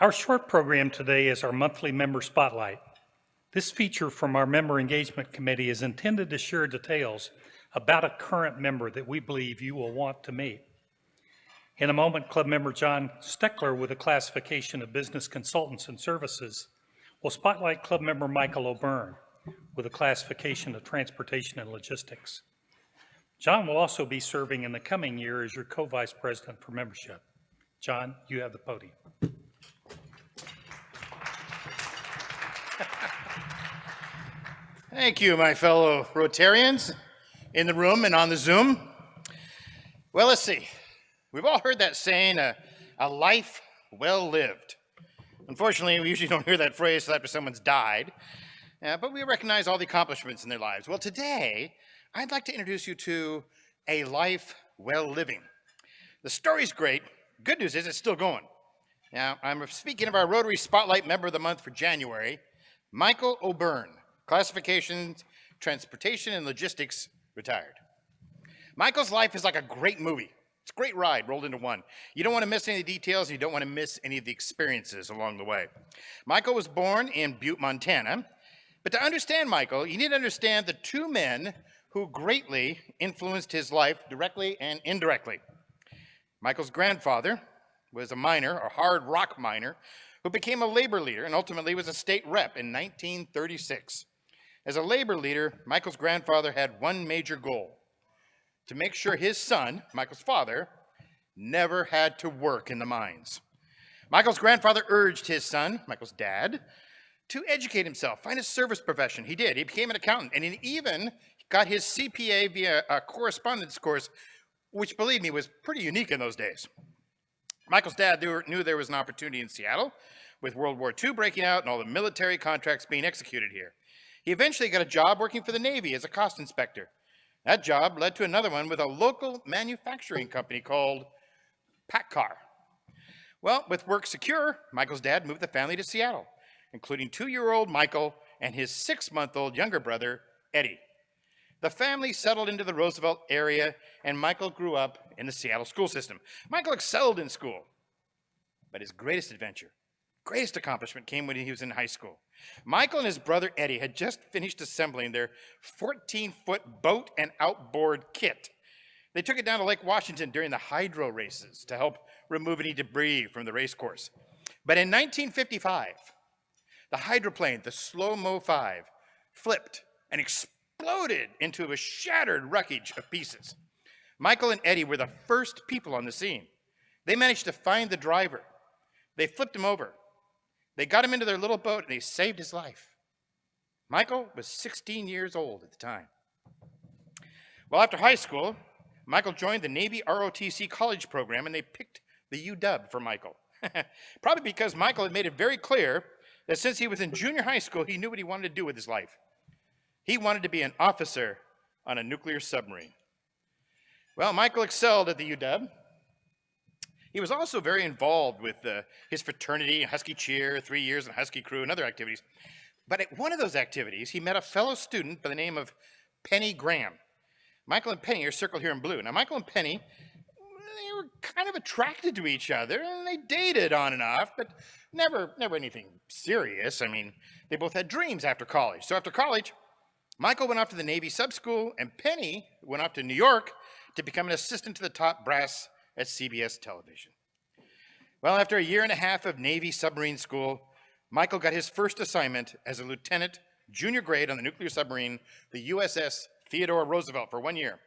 Our short program today is our monthly member spotlight. This feature from our Member Engagement Committee is intended to share details about a current member that we believe you will want to meet. In a moment, Club member John Steckler, with a classification of Business Consultants and Services, will spotlight Club member Michael O'Byrne, with a classification of Transportation and Logistics. John will also be serving in the coming year as your co-vice president for membership. John, you have the podium. Thank you, my fellow Rotarians in the room and on the Zoom. Well, let's see. We've all heard that saying, a life well lived. Unfortunately, we usually don't hear that phrase after someone's died, but we recognize all the accomplishments in their lives. Well, today, I'd like to introduce you to a life well living. The story's great. Good news is it's still going. Now, I'm speaking of our Rotary Spotlight Member of the Month for January, Michael O'Byrne, classifications, Transportation and Logistics, retired. Michael's life is like a great movie. It's a great ride rolled into one. You don't want to miss any of the details. You don't want to miss any of the experiences along the way. Michael was born in Butte, Montana. But to understand Michael, you need to understand the two men who greatly influenced his life directly and indirectly. Michael's grandfather was a miner, a hard rock miner, who became a labor leader and ultimately was a state rep in 1936. As a labor leader, Michael's grandfather had one major goal: to make sure his son, Michael's father, never had to work in the mines. Michael's grandfather urged his son, Michael's dad, to educate himself, find a service profession. He did. He became an accountant, and he even got his CPA via a correspondence course, which, believe me, was pretty unique in those days. Michael's dad knew there was an opportunity in Seattle with World War II breaking out and all the military contracts being executed here. He eventually got a job working for the Navy as a cost inspector. That job led to another one with a local manufacturing company called PACCAR. Well, with work secure, Michael's dad moved the family to Seattle, including 2-year-old Michael and his 6-month-old younger brother, Eddie. The family settled into the Roosevelt area, and Michael grew up in the Seattle school system. Michael excelled in school, but his greatest accomplishment came when he was in high school. Michael and his brother Eddie had just finished assembling their 14-foot boat and outboard kit. They took it down to Lake Washington during the hydro races to help remove any debris from the race course. But in 1955, the hydroplane, the Slow-Mo 5, flipped and exploded into a shattered wreckage of pieces. Michael and Eddie were the first people on the scene. They managed to find the driver. They flipped him over. They got him into their little boat, and they saved his life. Michael was 16 years old at the time. Well, after high school, Michael joined the Navy ROTC college program, and they picked the UW for Michael. Probably because Michael had made it very clear that since he was in junior high school, he knew what he wanted to do with his life. He wanted to be an officer on a nuclear submarine. Well, Michael excelled at the UW. He was also very involved with his fraternity, Husky Cheer, 3 years in Husky Crew, and other activities. But at one of those activities, he met a fellow student by the name of Penny Graham. Michael and Penny are circled here in blue. Now, Michael and Penny, they were kind of attracted to each other, and they dated on and off, but never anything serious. I mean, they both had dreams after college. So after college, Michael went off to the Navy sub school, and Penny went off to New York to become an assistant to the top brass at CBS television. Well, after a year and a half of Navy submarine school, Michael got his first assignment as a lieutenant, junior grade on the nuclear submarine, the USS Theodore Roosevelt, for 1 year.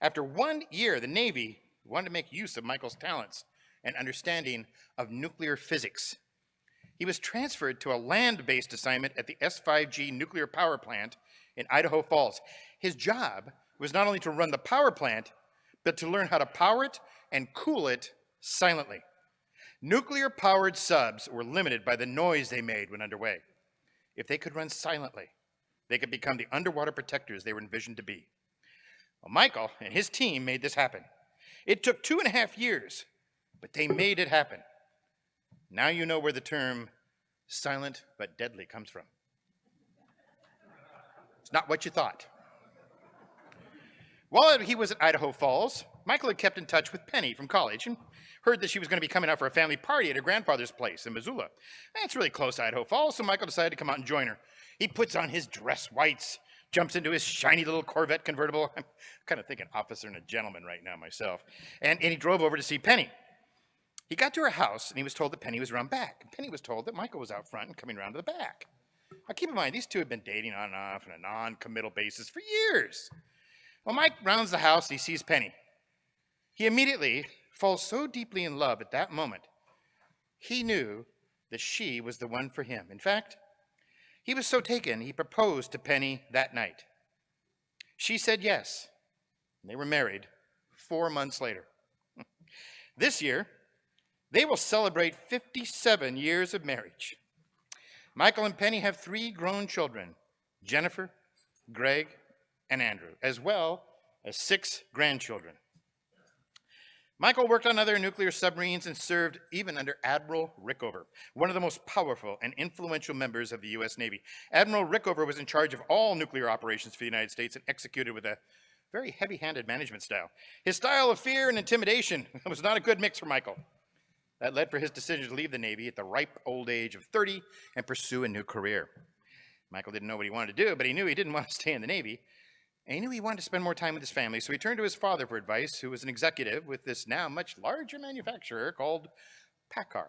After 1 year, the Navy wanted to make use of Michael's talents and understanding of nuclear physics. He was transferred to a land-based assignment at the S5G nuclear power plant in Idaho Falls. His job was not only to run the power plant, but to learn how to power it and cool it silently. Nuclear-powered subs were limited by the noise they made when underway. If they could run silently, they could become the underwater protectors they were envisioned to be. Well, Michael and his team made this happen. It took 2.5 years, but they made it happen. Now you know where the term silent but deadly comes from. It's not what you thought. While he was at Idaho Falls, Michael had kept in touch with Penny from college and heard that she was going to be coming out for a family party at her grandfather's place in Missoula. It's really close to Idaho Falls, so Michael decided to come out and join her. He puts on his dress whites, jumps into his shiny little Corvette convertible. I'm kind of thinking officer and a gentleman right now myself. And he drove over to see Penny. He got to her house, and he was told that Penny was around back. Penny was told that Michael was out front and coming around to the back. Now, keep in mind, these two had been dating on and off on a non-committal basis for years. Well, Mike rounds the house, and he sees Penny. He immediately falls so deeply in love at that moment, he knew that she was the one for him. In fact, he was so taken, he proposed to Penny that night. She said yes, and they were married 4 months later. This year, they will celebrate 57 years of marriage. Michael and Penny have 3 grown children, Jennifer, Greg, and Andrew, as well as 6 grandchildren. Michael worked on other nuclear submarines and served even under Admiral Rickover, one of the most powerful and influential members of the U.S. Navy. Admiral Rickover was in charge of all nuclear operations for the United States and executed with a very heavy-handed management style. His style of fear and intimidation was not a good mix for Michael. That led for his decision to leave the Navy at the ripe old age of 30 and pursue a new career. Michael didn't know what he wanted to do, but he knew he didn't want to stay in the Navy. And he knew he wanted to spend more time with his family, so he turned to his father for advice, who was an executive with this now much larger manufacturer called PACCAR.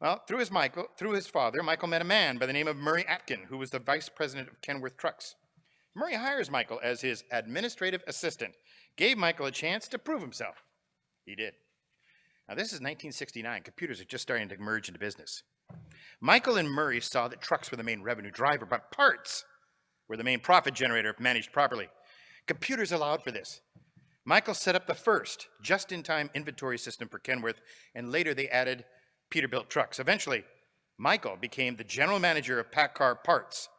Well, through his father, Michael met a man by the name of Murray Atkin, who was the vice president of Kenworth Trucks. Murray hires Michael as his administrative assistant, gave Michael a chance to prove himself. He did. Now, this is 1969. Computers are just starting to emerge into business. Michael and Murray saw that trucks were the main revenue driver, but parts were the main profit generator if managed properly. Computers allowed for this. Michael set up the first just-in-time inventory system for Kenworth, and later they added Peterbilt trucks. Eventually, Michael became the general manager of PACCAR Parts,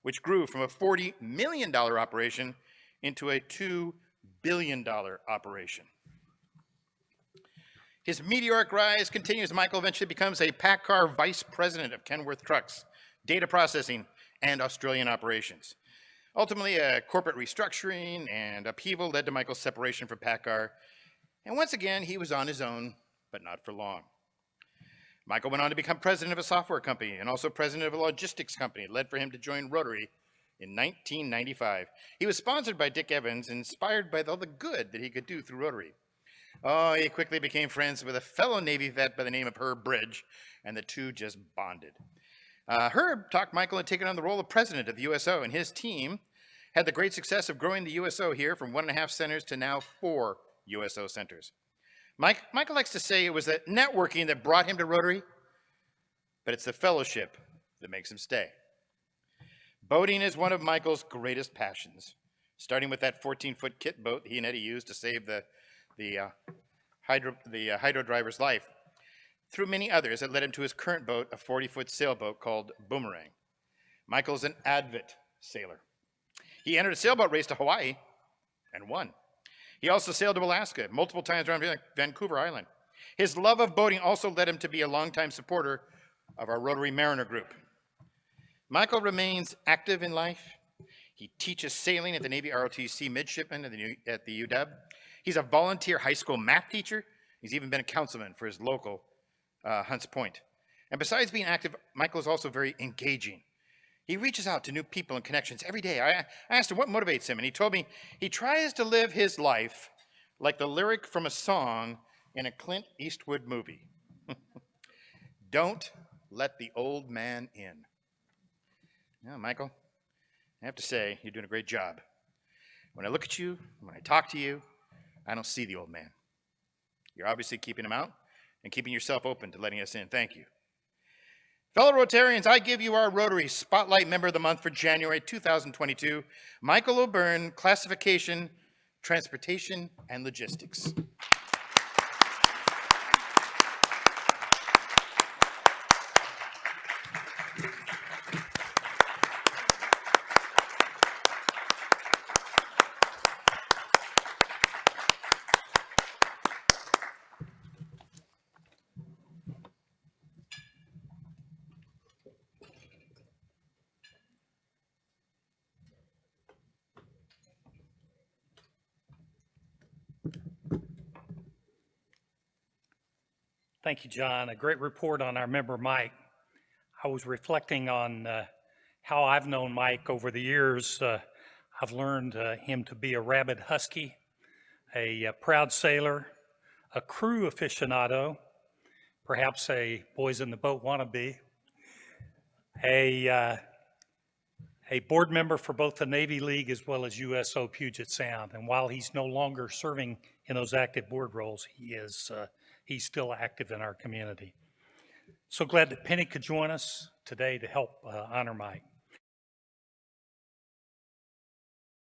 which grew from a $40 million operation into a $2 billion operation. His meteoric rise continues. Michael eventually becomes a PACCAR vice president of Kenworth Trucks, data processing, and Australian operations. Ultimately, a corporate restructuring and upheaval led to Michael's separation from PACCAR, and once again, he was on his own, but not for long. Michael went on to become president of a software company and also president of a logistics company. It led for him to join Rotary in 1995. He was sponsored by Dick Evans, inspired by all the good that he could do through Rotary. Oh, he quickly became friends with a fellow Navy vet by the name of Herb Bridge, and the two just bonded. Herb talked Michael into taking on the role of president of the USO, and his team had the great success of growing the USO here from 1.5 centers to now 4 USO centers. Michael likes to say it was the networking that brought him to Rotary, but it's the fellowship that makes him stay. Boating is one of Michael's greatest passions, starting with that 14-foot kit boat he and Eddie used to save the hydro driver's life, through many others that led him to his current boat, a 40-foot sailboat called Boomerang. Michael's an avid sailor. He entered a sailboat race to Hawaii and won. He also sailed to Alaska multiple times around Vancouver Island. His love of boating also led him to be a longtime supporter of our Rotary Mariner group. Michael remains active in life. He teaches sailing at the Navy ROTC midshipman at the UW. He's a volunteer high school math teacher. He's even been a councilman for his local Hunts Point. And besides being active, Michael is also very engaging. He reaches out to new people and connections every day. I asked him what motivates him, and he told me he tries to live his life like the lyric from a song in a Clint Eastwood movie. Don't let the old man in. Now, Michael, I have to say, you're doing a great job. When I look at you, when I talk to you, I don't see the old man. You're obviously keeping him out and keeping yourself open to letting us in. Thank you. Fellow Rotarians, I give you our Rotary Spotlight Member of the Month for January 2022, Michael O'Byrne, Classification, Transportation, and Logistics. Thank you, John. A great report on our member Mike. I was reflecting on how I've known Mike over the years. I've learned him to be a rabid husky, a proud sailor, a crew aficionado, perhaps a boys in the boat wannabe, a board member for both the Navy League as well as USO Puget Sound. And while he's no longer serving in those active board roles, he's still active in our community. So glad that Penny could join us today to help honor Mike.